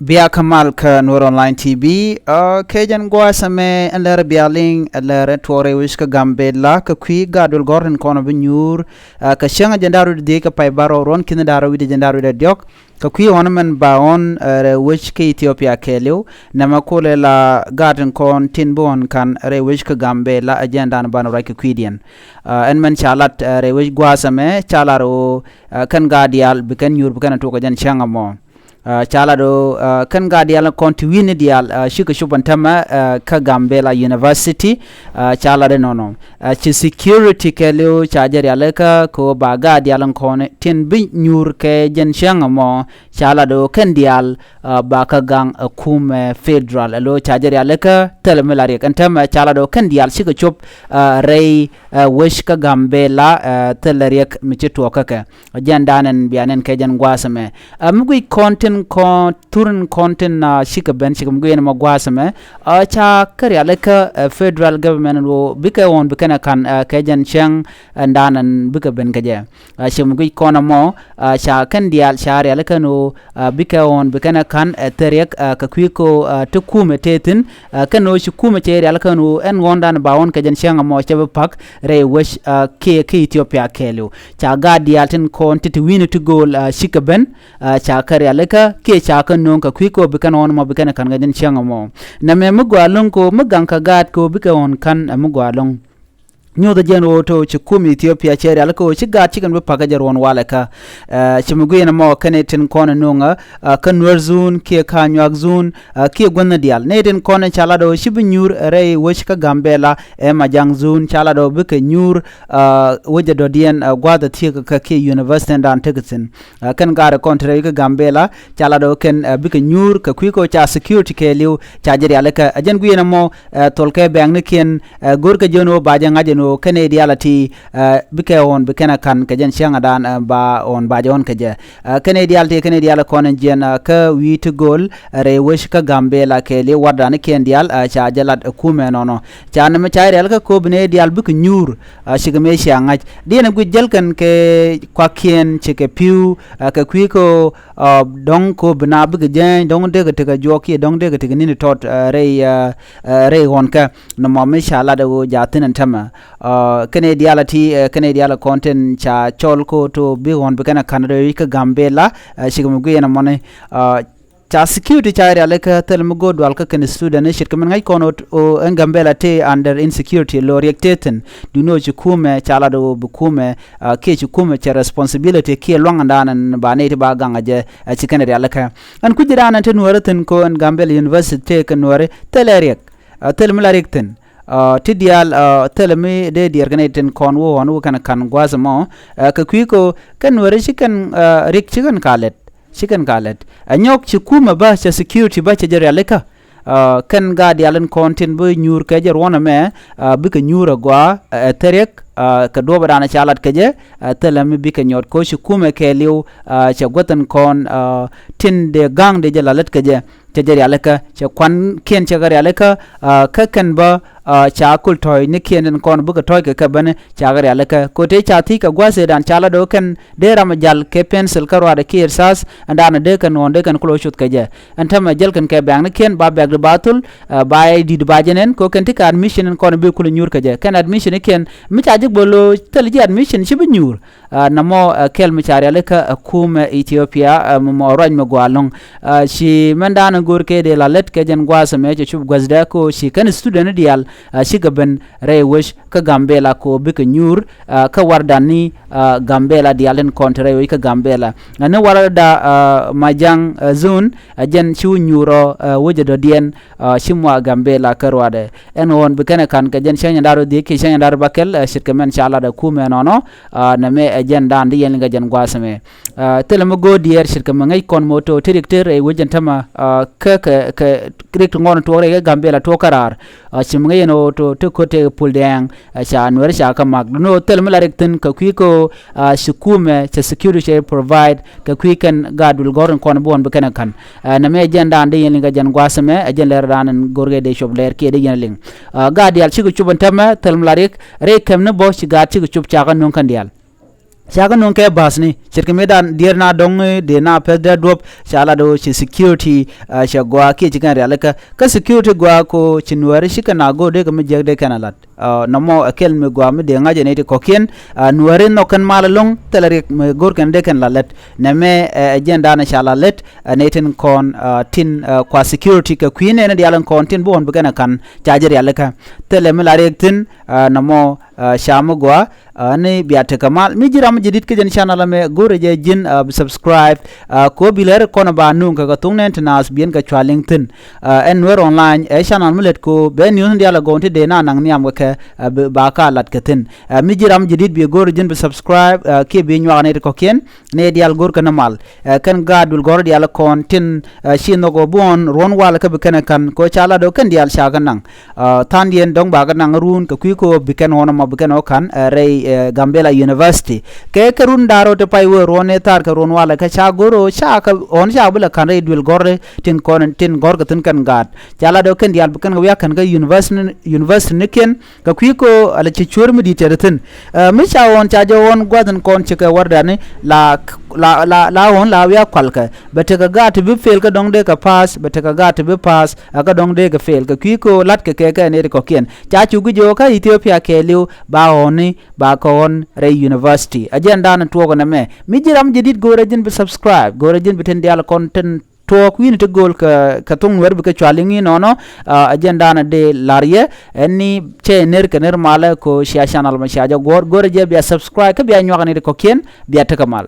Bia Kamal ka Nur Online TV kejan gwa same aler bialing aler tuore wish ka gambela ka kwi gadul goren kono binyur ka shanga jandaru de ka pai baro ron kin daru wi jandaru de diok ka kwi onamen baon wish ka Ethiopia keleu namakole la garden kon tinbon kan re wish ka gambela agenda na bano ka kwidian en man chalat re wish gwa same chalaro kan gadial bikan yur bikan to ka jan shanga mo chala do kan ga dial kontiwini dial shika shubantama ka Gambela University chala de nono chi security kelio chajer yaleka ko baga dial kon tin bi nyur ke jen shanga mo chala do kan dial ba ka gang kume federal lo chajer yaleka telemilari kan tama chala do kan dial shika chup rei wish ka Gambela teleriek michitu ka jandanen bianen ke jan gwasame mugui content turn content na shika ben shika mguyen magwasame cha kari aleka federal government wo bika won bika kan kejan chang ndanan bika ben kaje shimgui kona mo cha kan dial shari aleka no bika won bika kan terek ka kwiko to kume tetin kano shikume cheri aleka no en wondan bawon kejan chang mo chabe pak re wish ke Ethiopia kelu cha ga dial tin content win to goal shika ben cha kari aleka ke chaka nonka kwiko bikan on mo bikan kan gadin changamo na me mugwalon ko muganka gat ko bikon kan mugwalon nyoda jeno to chikumi Ethiopia chere alko chiga chikan be pagajar won walaka chimuguye na mo kanetin kona nonga kanwarzun ke kanywagzun ke gonna dial neden kona chalado shibunyur rei wishka Gambela e majangzun chalado bika nyur wajja dodien gwada tiga ka ke university ndan tegetsin kan gara kontre ka Gambela chalado ken bika nyur ka kwiko cha security ke liu chajeri alaka ajen guye na mo tolke bang ne ken gorka jono bajanga jeno kene dialati bike on bikena kan kajen shanga dan ba on ba jon kaje kene dialti kene diala konen jen ka wi to gol re wish ka Gambela ke le wadane ken dial cha jalat kume nono cha na ma chaire alka ko bne dial bik nyur shigame shanga dina gujel kan ke kwa kien chike piu ka kwiko dong ko bna bik jen dong de ga joki dong de ga ni tot re wonka no mo me shala de jatin tama kene diala content cha cholko to bi won bikana Canada ka Gambela shigum guyena mone cha security cha aleka telmugo dwal ka ken student shirkamen ngai kono o Gambela te under insecurity lo reacteten du no chukume chala do bukume ke chukume cha responsibility ke longandanan ba ne ba ganga je chikene aleka an kujirana ten waraten ko Gambela University kan ware telerek telmularekten tidial telemi de dirganeten konwo wonu kan gwazamo ka kwiko kan wore chikan rik chikan kalet anyok chikuma ba cha security ba cha jere aleka kan ga dialen content bu nyur ka jer wona me bi ka nyura gwa terek ka doba dana chalat kaje telemi bi ka nyot ko chikuma ke liu cha gotan kon tin de gang de jalalet kaje jari alaka cha kwan ken cha gari alaka ka kan ba cha kul toy ne ken kon bu ka toy ka bane cha gari alaka ko te cha thi ka gwase dan chala do kan de ram jal ke pencil karwa de kir sas andana de kan on de kan klo shut ka je antama jal kan ke bang ne ken ba bag de batul ba di de bajenen ko kan tika admission kon be kul nyur ka je kan admission ken mi cha jik bolo tel ji admission shi be nyur namo kel mi cha alaka kuma Ethiopia mo raj mo gwalong shi mandana gorke de la let ke jen gwasa me chub gwazda ko shi kan student dial shi gaben re wish ka Gambela ko bik nyur ka wardani Gambela dialen kontre wi ka Gambela ne warada majang zone jen chu nyuro wujado dien shimwa Gambela karwade en won bikene kan ka jen shanya daro de ke shanya dar bakel shirkamen shala da kume nono na me jen dan dien ga jen gwasa me telemo go dier shirkamen ngai kon moto director e wujen tama ka direct ngon to re Gambela to karar chimnge no to kote puldeng cha anwer cha ka mag no telmela rekten ka kwiko shukume cha security provide ka kwikan gadul goron kon bon be kan kan na me jenda ande yen ga jan gwasame ajen ler danan gorge de shob ler ke de yen ling gadial chigu chubantama telmela rek re kemne bo chi ga chigu chub cha kan non kan dial shaga non ke basni shirke medan dier na dong de na pedra drop shala do chi security shagwa ke chikan realaka ka security gwa ko chinwari shika na go de ka me jeg de kanalat namo akel me gwa me de ngaje ne ko ken nuwari no kan malalong telare me gor kan de kan lalet neme agenda na shala let neten kon tin kwa security ka queen ne dialan kon tin bon bugana kan chajer realaka tele me lare tin namo shamu gwa ne biate kamal mi jiram jidit ke jen channel me gore je jin subscribe ko biler kono ba nun ka tung nen nas bien ka chwaling tin enwer online channel mulet ko be news ndiala gonte de na nang niam ka ba ka lat ka tin mi jiram jidit bi gore jin be subscribe ke be nywa ne ko ken ne dial gor kana mal kan gadul gor dial kon tin shino go bon ron wala ka be kan ko chala do kan dial sha kan nang tan dien dong ba kan nang run ka ku ko be kan ona ma be kan o kan rei Gambela University ke karun daro te pai wo rone tar ka ron wala ka cha goro cha ka on cha bula kan re dul gorre tin kon tin gor ka tin kan gat chala do ken dial kan ya kan ga university niken ka ko ala ci chur mi di terten mi cha on cha jo on gwadan kon ci ka warda ne la on la ya kwalka bete ka gat bi fel ka dong de ka pass bete ka gat bi pass ka dong de ka fel ka ko lat ka ne ko ken cha chu gu jo ka Ethiopia ke liu ba oni ba kon re university agenda na tuogo na me mi jiram jidit gore jin be subscribe gore jin biten dial content talk win to gol ka tung wer be ka chwalingi nono agenda na de larye enni che ner ka ner mala ko shia channel ma shia gore je be subscribe ka be nywa ne ko ken be ta kamal